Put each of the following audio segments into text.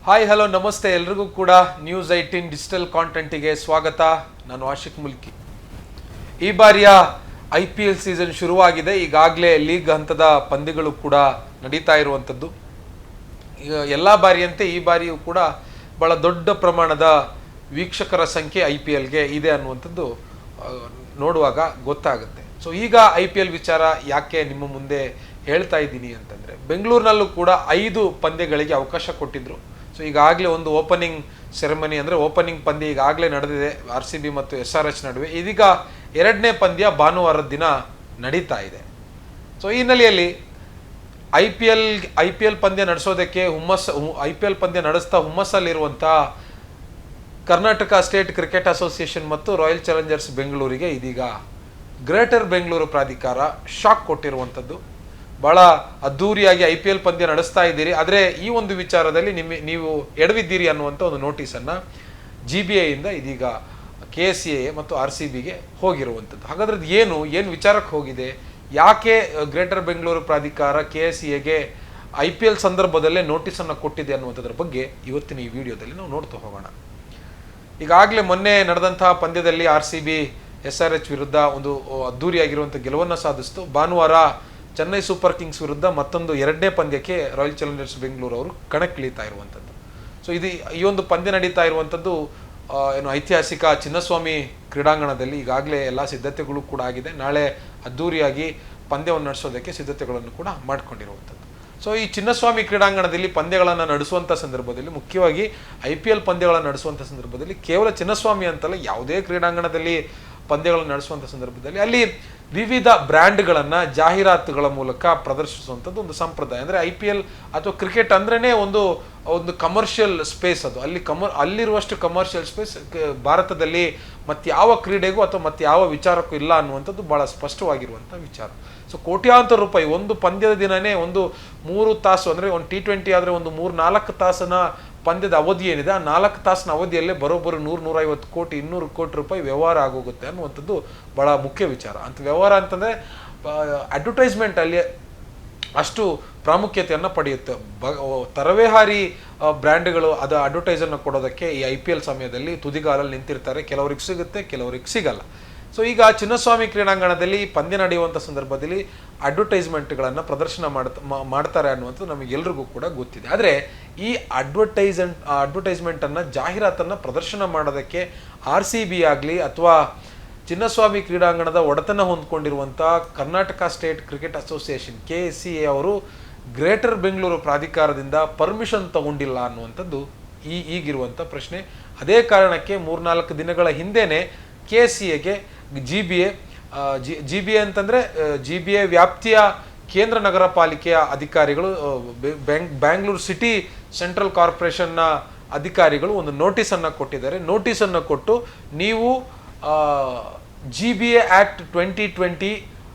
Hi hello ನಮಸ್ತೆ ಎಲ್ರಿಗೂ ಕೂಡ ನ್ಯೂಸ್ 18 ಡಿಜಿಟಲ್ ಕಾಂಟೆಂಟಿಗೆ ಸ್ವಾಗತ. ನಾನು ಆಶಿಕ್ ಮುಲ್ಕಿ. ಈ ಬಾರಿಯ IPL ಸೀಸನ್ ಶುರುವಾಗಿದೆ. ಈಗಾಗಲೇ ಲೀಗ್ ಹಂತದ ಪಂದ್ಯಗಳು ಕೂಡ ನಡೀತಾ ಇರುವಂಥದ್ದು. ಈಗ ಎಲ್ಲ ಬಾರಿಯಂತೆ ಈ ಬಾರಿಯೂ ಕೂಡ ಬಹಳ ದೊಡ್ಡ ಪ್ರಮಾಣದ ವೀಕ್ಷಕರ ಸಂಖ್ಯೆ IPLಗೆ ಇದೆ ಅನ್ನುವಂಥದ್ದು ನೋಡುವಾಗ ಗೊತ್ತಾಗುತ್ತೆ. ಸೊ ಈಗ IPL ವಿಚಾರ ಯಾಕೆ ನಿಮ್ಮ ಮುಂದೆ ಹೇಳ್ತಾ ಇದ್ದೀನಿ ಅಂತಂದರೆ, ಬೆಂಗಳೂರಿನಲ್ಲೂ ಕೂಡ 5 ಪಂದ್ಯಗಳಿಗೆ ಅವಕಾಶ ಕೊಟ್ಟಿದ್ರು. ಸೊ ಈಗಾಗಲೇ ಒಂದು ಓಪನಿಂಗ್ ಸೆರೆಮನಿ ಅಂದರೆ ಓಪನಿಂಗ್ ಪಂದ್ಯ ಈಗಾಗಲೇ ನಡೆದಿದೆ RCB ಮತ್ತು SRH ನಡುವೆ. ಇದೀಗ 2ನೇ ಪಂದ್ಯ ಭಾನುವಾರದ ದಿನ ನಡೀತಾ ಇದೆ. ಸೊ ಈ ಹಿನ್ನೆಲೆಯಲ್ಲಿ IPL ಪಂದ್ಯ ನಡೆಸೋದಕ್ಕೆ IPL ಪಂದ್ಯ ನಡೆಸ್ತಾ ಹುಮ್ಮಸ್ಸಲ್ಲಿರುವಂಥ ಕರ್ನಾಟಕ ಸ್ಟೇಟ್ ಕ್ರಿಕೆಟ್ ಅಸೋಸಿಯೇಷನ್ ಮತ್ತು ರಾಯಲ್ ಚಾಲೆಂಜರ್ಸ್ ಬೆಂಗಳೂರಿಗೆ ಇದೀಗ ಗ್ರೇಟರ್ ಬೆಂಗಳೂರು ಪ್ರಾಧಿಕಾರ ಶಾಕ್ ಕೊಟ್ಟಿರುವಂಥದ್ದು. ಬಹಳ ಅದ್ಧೂರಿಯಾಗಿ IPL ಪಂದ್ಯ ನಡೆಸ್ತಾ ಇದ್ದೀರಿ, ಆದರೆ ಈ ಒಂದು ವಿಚಾರದಲ್ಲಿ ನೀವು ಎಡವಿದ್ದೀರಿ ಅನ್ನುವಂಥ ಒಂದು ನೋಟಿಸನ್ನು GBA ಇಂದ ಇದೀಗ KCA ಮತ್ತು RCBಗೆ ಹೋಗಿರುವಂಥದ್ದು. ಹಾಗಾದ್ರೆ ಏನು ವಿಚಾರಕ್ಕೆ ಹೋಗಿದೆ, ಯಾಕೆ ಗ್ರೇಟರ್ ಬೆಂಗಳೂರು ಪ್ರಾಧಿಕಾರ KCAಗೆ IPL ಸಂದರ್ಭದಲ್ಲೇ ನೋಟಿಸನ್ನು ಕೊಟ್ಟಿದೆ ಅನ್ನುವಂಥದ್ರ ಬಗ್ಗೆ ಇವತ್ತಿನ ಈ ವಿಡಿಯೋದಲ್ಲಿ ನಾವು ನೋಡ್ತಾ ಹೋಗೋಣ. ಈಗಾಗಲೇ ಮೊನ್ನೆ ನಡೆದಂತಹ ಪಂದ್ಯದಲ್ಲಿ RCB SRH ವಿರುದ್ಧ ಒಂದು ಅದ್ಧೂರಿಯಾಗಿರುವಂಥ ಗೆಲುವನ್ನು ಸಾಧಿಸಿತು. ಭಾನುವಾರ ಚೆನ್ನೈ ಸೂಪರ್ ಕಿಂಗ್ಸ್ ವಿರುದ್ಧ ಮತ್ತೊಂದು 2ನೇ ಪಂದ್ಯಕ್ಕೆ ರಾಯಲ್ ಚಾಲೆಂಜರ್ಸ್ ಬೆಂಗಳೂರು ಅವರು ಕಣಕ್ಕಿಳಿತಾ ಇರುವಂಥದ್ದು. ಸೊ ಈ ಒಂದು ಪಂದ್ಯ ನಡೀತಾ ಇರುವಂಥದ್ದು ಐತಿಹಾಸಿಕ ಚಿನ್ನಸ್ವಾಮಿ ಕ್ರೀಡಾಂಗಣದಲ್ಲಿ ಈಗಾಗಲೇ ಎಲ್ಲ ಸಿದ್ಧತೆಗಳು ಕೂಡ ಆಗಿದೆ. ನಾಳೆ ಅದ್ಧೂರಿಯಾಗಿ ಪಂದ್ಯವನ್ನು ನಡೆಸೋದಕ್ಕೆ ಸಿದ್ಧತೆಗಳನ್ನು ಕೂಡ ಮಾಡಿಕೊಂಡಿರುವಂಥದ್ದು. ಸೊ ಈ ಚಿನ್ನಸ್ವಾಮಿ ಕ್ರೀಡಾಂಗಣದಲ್ಲಿ ಪಂದ್ಯಗಳನ್ನು ನಡೆಸುವಂಥ ಸಂದರ್ಭದಲ್ಲಿ, ಮುಖ್ಯವಾಗಿ IPL ಪಂದ್ಯಗಳನ್ನು ನಡೆಸುವಂಥ ಸಂದರ್ಭದಲ್ಲಿ ಕೇವಲ ಚಿನ್ನಸ್ವಾಮಿ ಅಂತಲ್ಲ, ಯಾವುದೇ ಕ್ರೀಡಾಂಗಣದಲ್ಲಿ ಪಂದ್ಯಗಳನ್ನು ನಡೆಸುವಂಥ ಸಂದರ್ಭದಲ್ಲಿ ಅಲ್ಲಿ ವಿವಿಧ ಬ್ರ್ಯಾಂಡ್ಗಳನ್ನು ಜಾಹೀರಾತುಗಳ ಮೂಲಕ ಪ್ರದರ್ಶಿಸುವಂಥದ್ದು ಒಂದು ಸಂಪ್ರದಾಯ. ಅಂದರೆ IPL ಅಥವಾ ಕ್ರಿಕೆಟ್ ಅಂದ್ರೇ ಒಂದು ಕಮರ್ಷಿಯಲ್ ಸ್ಪೇಸ್. ಅದು ಅಲ್ಲಿರುವಷ್ಟು ಕಮರ್ಷಿಯಲ್ ಸ್ಪೇಸ್ ಭಾರತದಲ್ಲಿ ಮತ್ಯಾವ ಕ್ರೀಡೆಗೂ ಅಥವಾ ಮತ್ಯಾವ ವಿಚಾರಕ್ಕೂ ಇಲ್ಲ ಅನ್ನುವಂಥದ್ದು ಭಾಳ ಸ್ಪಷ್ಟವಾಗಿರುವಂಥ ವಿಚಾರ. ಸೊ ಕೋಟ್ಯಾಂತರ ರೂಪಾಯಿ ಒಂದು ಪಂದ್ಯದ ದಿನನೇ ಒಂದು 3 ತಾಸು, ಅಂದರೆ ಒಂದು T20 ಆದರೆ ಒಂದು 3-4 ತಾಸಿನ ಪಂದ್ಯದ ಅವಧಿ ಏನಿದೆ, ಆ 4 ತಾಸಿನ ಅವಧಿಯಲ್ಲೇ ಬರೋಬ್ಬರು 100-150 ಕೋಟಿ 200 ಕೋಟಿ ರೂಪಾಯಿ ವ್ಯವಹಾರ ಆಗೋಗುತ್ತೆ ಅನ್ನುವಂಥದ್ದು ಬಹಳ ಮುಖ್ಯ ವಿಚಾರ. ಅಂತ ವ್ಯವಹಾರ ಅಂತಂದರೆ ಅಡ್ವರ್ಟೈಸ್ಮೆಂಟ್ ಅಲ್ಲಿ ಅಷ್ಟು ಪ್ರಾಮುಖ್ಯತೆಯನ್ನು ಪಡೆಯುತ್ತೆ. ತರವೇಹಾರಿ ಬ್ರ್ಯಾಂಡ್ಗಳು ಅದು ಅಡ್ವರ್ಟೈಸನ್ನು ಕೊಡೋದಕ್ಕೆ ಈ IPL ಸಮಯದಲ್ಲಿ ತುದಿಗಾಲಲ್ಲಿ ನಿಂತಿರ್ತಾರೆ. ಕೆಲವ್ರಿಗೆ ಸಿಗುತ್ತೆ, ಕೆಲವ್ರಿಗೆ ಸಿಗಲ್ಲ. ಸೊ ಈಗ ಚಿನ್ನಸ್ವಾಮಿ ಕ್ರೀಡಾಂಗಣದಲ್ಲಿ ಪಂದ್ಯ ನಡೆಯುವಂಥ ಸಂದರ್ಭದಲ್ಲಿ ಅಡ್ವರ್ಟೈಸ್ಮೆಂಟ್ಗಳನ್ನು ಪ್ರದರ್ಶನ ಮಾಡ್ತಾರೆ ಅನ್ನುವಂಥದ್ದು ನಮಗೆಲ್ರಿಗೂ ಕೂಡ ಗೊತ್ತಿದೆ. ಆದರೆ ಈ ಅಡ್ವರ್ಟೈಸ್ಮೆಂಟನ್ನು ಜಾಹೀರಾತನ್ನು ಪ್ರದರ್ಶನ ಮಾಡೋದಕ್ಕೆ RCB ಆಗಲಿ ಅಥವಾ ಚಿನ್ನಸ್ವಾಮಿ ಕ್ರೀಡಾಂಗಣದ ಒಡೆತನ ಹೊಂದ್ಕೊಂಡಿರುವಂಥ Karnataka state cricket association KCA ಅವರು ಗ್ರೇಟರ್ ಬೆಂಗಳೂರು ಪ್ರಾಧಿಕಾರದಿಂದ ಪರ್ಮಿಷನ್ ತಗೊಂಡಿಲ್ಲ ಅನ್ನುವಂಥದ್ದು ಈಗಿರುವಂಥ ಪ್ರಶ್ನೆ. ಅದೇ ಕಾರಣಕ್ಕೆ 3-4 ದಿನಗಳ ಹಿಂದೆನೇ KCAಗೆ GBA ಅಂತಂದರೆ GBA ವ್ಯಾಪ್ತಿಯ ಕೇಂದ್ರ ನಗರ ಪಾಲಿಕೆಯ ಅಧಿಕಾರಿಗಳು, ಬ್ಯಾಂಗ್ಳೂರು ಸಿಟಿ ಸೆಂಟ್ರಲ್ ಕಾರ್ಪೊರೇಷನ್ನ ಅಧಿಕಾರಿಗಳು ಒಂದು ನೋಟಿಸನ್ನು ಕೊಟ್ಟಿದ್ದಾರೆ. ನೋಟಿಸನ್ನು ಕೊಟ್ಟು ನೀವು GBA ಆ್ಯಕ್ಟ್ 2020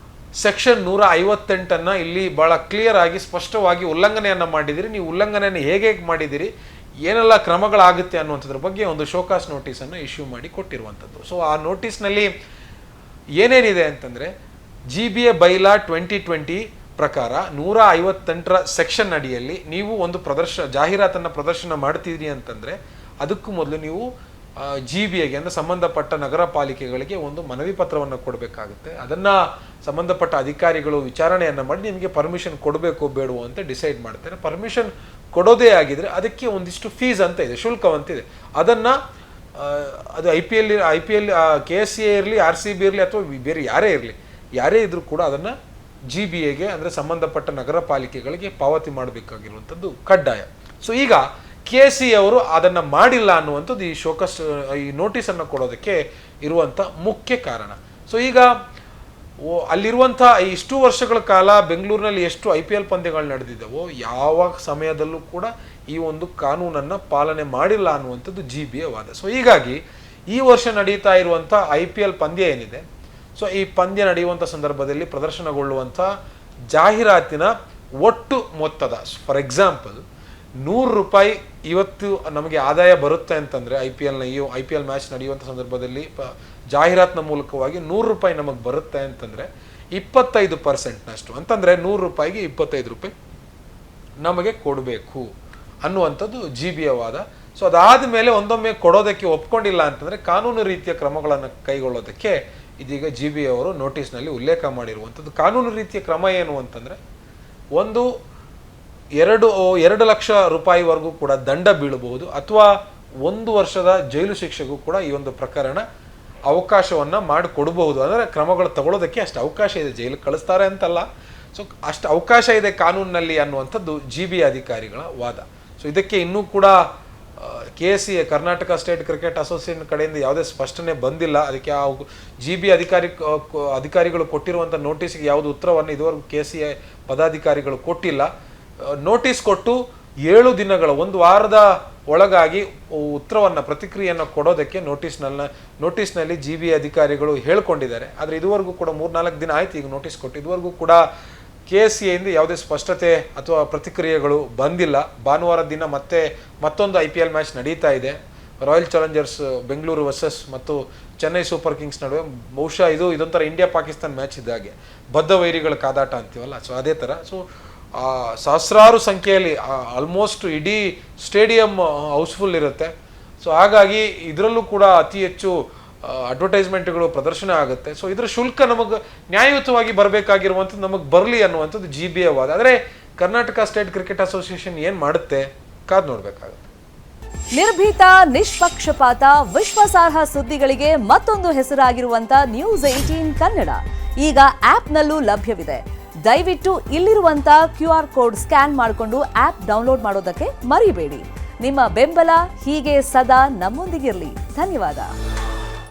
ಸೆಕ್ಷನ್ 158 ಇಲ್ಲಿ ಭಾಳ ಕ್ಲಿಯರ್ ಆಗಿ ಸ್ಪಷ್ಟವಾಗಿ ಉಲ್ಲಂಘನೆಯನ್ನು ಮಾಡಿದ್ದೀರಿ. ನೀವು ಉಲ್ಲಂಘನೆಯನ್ನು ಹೇಗೆ ಮಾಡಿದ್ದೀರಿ, ಏನೆಲ್ಲ ಕ್ರಮಗಳಾಗುತ್ತೆ ಅನ್ನುವಂಥದ್ರ ಬಗ್ಗೆ ಒಂದು ಶೋಕಾಸ್ ನೋಟಿಸನ್ನು ಇಶ್ಯೂ ಮಾಡಿ ಕೊಟ್ಟಿರುವಂಥದ್ದು. ಸೊ ಆ ನೋಟಿಸ್ನಲ್ಲಿ ಏನೇನಿದೆ ಅಂತಂದರೆ, GBA ಬೈಲಾ 2020 ಪ್ರಕಾರ 158ರ ಸೆಕ್ಷನ್ ಅಡಿಯಲ್ಲಿ ನೀವು ಒಂದು ಜಾಹೀರಾತನ್ನು ಪ್ರದರ್ಶನ ಮಾಡ್ತಿದ್ದೀರಿ ಅಂತಂದರೆ ಅದಕ್ಕೂ ಮೊದಲು ನೀವು GBAಗೆ ಅಂದರೆ ಸಂಬಂಧಪಟ್ಟ ನಗರ ಪಾಲಿಕೆಗಳಿಗೆ ಒಂದು ಮನವಿ ಪತ್ರವನ್ನು ಕೊಡಬೇಕಾಗುತ್ತೆ. ಅದನ್ನು ಸಂಬಂಧಪಟ್ಟ ಅಧಿಕಾರಿಗಳು ವಿಚಾರಣೆಯನ್ನು ಮಾಡಿ ನಿಮಗೆ ಪರ್ಮಿಷನ್ ಕೊಡಬೇಕು ಬೇಡವೋ ಅಂತ ಡಿಸೈಡ್ ಮಾಡ್ತಾರೆ. ಪರ್ಮಿಷನ್ ಕೊಡೋದೇ ಆಗಿದ್ರೆ ಅದಕ್ಕೆ ಒಂದಿಷ್ಟು ಫೀಸ್ ಅಂತ ಇದೆ, ಶುಲ್ಕವಂತಿದೆ. ಅದನ್ನು ಅದು IPL KCA ಇರಲಿ, RCB ಇರಲಿ ಅಥವಾ ಬೇರೆ ಯಾರೇ ಇದ್ರೂ ಕೂಡ ಅದನ್ನು GBAಗೆ ಅಂದರೆ ಸಂಬಂಧಪಟ್ಟ ನಗರ ಪಾಲಿಕೆಗಳಿಗೆ ಪಾವತಿ ಮಾಡಬೇಕಾಗಿರುವಂಥದ್ದು ಕಡ್ಡಾಯ. ಸೊ ಈಗ KCA ಅವರು ಅದನ್ನು ಮಾಡಿಲ್ಲ ಅನ್ನುವಂಥದ್ದು ಈ ನೋಟಿಸನ್ನು ಕೊಡೋದಕ್ಕೆ ಇರುವಂಥ ಮುಖ್ಯ ಕಾರಣ. ಸೊ ಈಗ ಅಲ್ಲಿರುವಂಥ ಇಷ್ಟು ವರ್ಷಗಳ ಕಾಲ ಬೆಂಗಳೂರಿನಲ್ಲಿ ಎಷ್ಟು IPL ಪಂದ್ಯಗಳು ನಡೆದಿದ್ದಾವೋ ಯಾವ ಸಮಯದಲ್ಲೂ ಕೂಡ ಈ ಒಂದು ಕಾನೂನನ್ನು ಪಾಲನೆ ಮಾಡಿಲ್ಲ ಅನ್ನುವಂಥದ್ದು GBA ವಾದ. ಸೊ ಹೀಗಾಗಿ ಈ ವರ್ಷ ನಡೀತಾ ಇರುವಂಥ IPL ಪಂದ್ಯ ಏನಿದೆ, ಸೊ ಈ ಪಂದ್ಯ ನಡೆಯುವಂಥ ಸಂದರ್ಭದಲ್ಲಿ ಪ್ರದರ್ಶನಗೊಳ್ಳುವಂಥ ಜಾಹೀರಾತಿನ ಒಟ್ಟು ಮೊತ್ತದ, ಫಾರ್ ಎಕ್ಸಾಂಪಲ್ 100 ರೂಪಾಯಿ ಇವತ್ತು ನಮಗೆ ಆದಾಯ ಬರುತ್ತೆ ಅಂತಂದರೆ IPL ಮ್ಯಾಚ್ ನಡೆಯುವಂಥ ಸಂದರ್ಭದಲ್ಲಿ ಜಾಹೀರಾತಿನ ಮೂಲಕವಾಗಿ 100 ರೂಪಾಯಿ ನಮಗೆ ಬರುತ್ತೆ ಅಂತಂದರೆ 25% ಅಂತಂದರೆ 100 ರೂಪಾಯಿಗೆ 25 ರೂಪಾಯಿ ನಮಗೆ ಕೊಡಬೇಕು ಅನ್ನುವಂಥದ್ದು GBA ವಾದ. ಸೊ ಅದಾದ ಮೇಲೆ ಒಂದೊಮ್ಮೆ ಕೊಡೋದಕ್ಕೆ ಒಪ್ಕೊಂಡಿಲ್ಲ ಅಂತಂದರೆ ಕಾನೂನು ರೀತಿಯ ಕ್ರಮಗಳನ್ನು ಕೈಗೊಳ್ಳೋದಕ್ಕೆ ಇದೀಗ GBA ಅವರು ನೋಟಿಸ್ನಲ್ಲಿ ಉಲ್ಲೇಖ ಮಾಡಿರುವಂಥದ್ದು. ಕಾನೂನು ರೀತಿಯ ಕ್ರಮ ಏನು ಅಂತಂದರೆ, ಒಂದು 2 ಲಕ್ಷ ರೂಪಾಯಿವರೆಗೂ ಕೂಡ ದಂಡ ಬೀಳಬಹುದು, ಅಥವಾ 1 ವರ್ಷದ ಜೈಲು ಶಿಕ್ಷೆಗೂ ಕೂಡ ಈ ಒಂದು ಪ್ರಕರಣ ಅವಕಾಶವನ್ನು ಮಾಡಿಕೊಡಬಹುದು. ಅಂದರೆ ಕ್ರಮಗಳು ತಗೊಳ್ಳೋದಕ್ಕೆ ಅಷ್ಟು ಅವಕಾಶ ಇದೆ, ಜೈಲಿಗೆ ಕಳಿಸ್ತಾರೆ ಅಂತಲ್ಲ, ಸೊ ಅಷ್ಟು ಅವಕಾಶ ಇದೆ ಕಾನೂನಿನಲ್ಲಿ ಅನ್ನುವಂಥದ್ದು GBA ಅಧಿಕಾರಿಗಳ ವಾದ. ಸೊ ಇದಕ್ಕೆ ಇನ್ನೂ ಕೂಡ KSCA Karnataka state cricket association ಕಡೆಯಿಂದ ಯಾವುದೇ ಸ್ಪಷ್ಟನೆ ಬಂದಿಲ್ಲ. ಅದಕ್ಕೆ ಆ GBA ಅಧಿಕಾರಿಗಳು ಕೊಟ್ಟಿರುವಂಥ ನೋಟಿಸ್ಗೆ ಯಾವುದು ಉತ್ತರವನ್ನು ಇದುವರೆಗೂ KSCA ಪದಾಧಿಕಾರಿಗಳು ಕೊಟ್ಟಿಲ್ಲ. ನೋಟಿಸ್ ಕೊಟ್ಟು 7 ದಿನಗಳ 1 ವಾರದ ಒಳಗಾಗಿ ಉತ್ತರವನ್ನು ಪ್ರತಿಕ್ರಿಯೆಯನ್ನು ಕೊಡೋದಕ್ಕೆ ನೋಟಿಸ್ನಲ್ಲಿ GBA ಅಧಿಕಾರಿಗಳು ಹೇಳ್ಕೊಂಡಿದ್ದಾರೆ. ಆದರೆ ಇದುವರೆಗೂ ಕೂಡ 3-4 ದಿನ ಆಯ್ತು ಈಗ ನೋಟಿಸ್ ಕೊಟ್ಟು, ಇದುವರೆಗೂ ಕೂಡ KSCAಯಿಂದ ಯಾವುದೇ ಸ್ಪಷ್ಟತೆ ಅಥವಾ ಪ್ರತಿಕ್ರಿಯೆಗಳು ಬಂದಿಲ್ಲ. ಭಾನುವಾರ ದಿನ ಮತ್ತೊಂದು IPL ಮ್ಯಾಚ್ ನಡೀತಾ ಇದೆ, ರಾಯಲ್ ಚಾಲೆಂಜರ್ಸ್ ಬೆಂಗಳೂರು ವರ್ಸಸ್ ಮತ್ತು ಚೆನ್ನೈ ಸೂಪರ್ ಕಿಂಗ್ಸ್ ನಡುವೆ. ಬಹುಶಃ ಇದೊಂಥರ ಇಂಡಿಯಾ ಪಾಕಿಸ್ತಾನ್ ಮ್ಯಾಚ್ ಇದ್ದಾಗೆ, ಬದ್ಧ ವೈರಿಗಳ ಕಾದಾಟ ಅಂತೀವಲ್ಲ, ಸೊ ಅದೇ ಥರ. ಸೊ ಸಹಸ್ರಾರು ಸಂಖ್ಯೆಯಲ್ಲಿ ಆಲ್ಮೋಸ್ಟ್ ಇಡೀ ಸ್ಟೇಡಿಯಂ ಹೌಸ್ಫುಲ್ ಇರುತ್ತೆ. ಸೊ ಹಾಗಾಗಿ ಇದರಲ್ಲೂ ಕೂಡ ಅತಿ ಹೆಚ್ಚು ಅಡ್ವರ್ಟೈಸ್ಮೆಂಟ್ಗಳು ಪ್ರದರ್ಶನ ಆಗುತ್ತೆ. ಸೊ ಇದರ ಶುಲ್ಕ ನಮಗೆ ನ್ಯಾಯಯುತವಾಗಿ ಬರಬೇಕಾಗಿರುವಂಥದ್ದು ನಮಗೆ ಬರಲಿ ಅನ್ನುವಂಥದ್ದು GBA ವಾದ. ಆದರೆ ಕರ್ನಾಟಕ ಸ್ಟೇಟ್ ಕ್ರಿಕೆಟ್ ಅಸೋಸಿಯೇಷನ್ ಏನು ಮಾಡುತ್ತೆ ಕಾದು ನೋಡಬೇಕಾಗುತ್ತೆ. ನಿರ್ಭೀತ, ನಿಷ್ಪಕ್ಷಪಾತ, ವಿಶ್ವಾಸಾರ್ಹ ಸುದ್ದಿಗಳಿಗೆ ಮತ್ತೊಂದು ಹೆಸರಾಗಿರುವಂತ News18 ಕನ್ನಡ ಈಗ ಆಪ್ನಲ್ಲೂ ಲಭ್ಯವಿದೆ. ದಯವಿಟ್ಟು ಇಲ್ಲಿರುವಂತ QR ಕೋಡ್ ಸ್ಕ್ಯಾನ್ ಮಾಡಿಕೊಂಡು ಆಪ್ ಡೌನ್ಲೋಡ್ ಮಾಡೋದಕ್ಕೆ ಮರಿಬೇಡಿ. ನಿಮ್ಮ ಬೆಂಬಲ ಹೀಗೆ ಸದಾ ನಮ್ಮೊಂದಿಗಿರಲಿ. ಧನ್ಯವಾದ.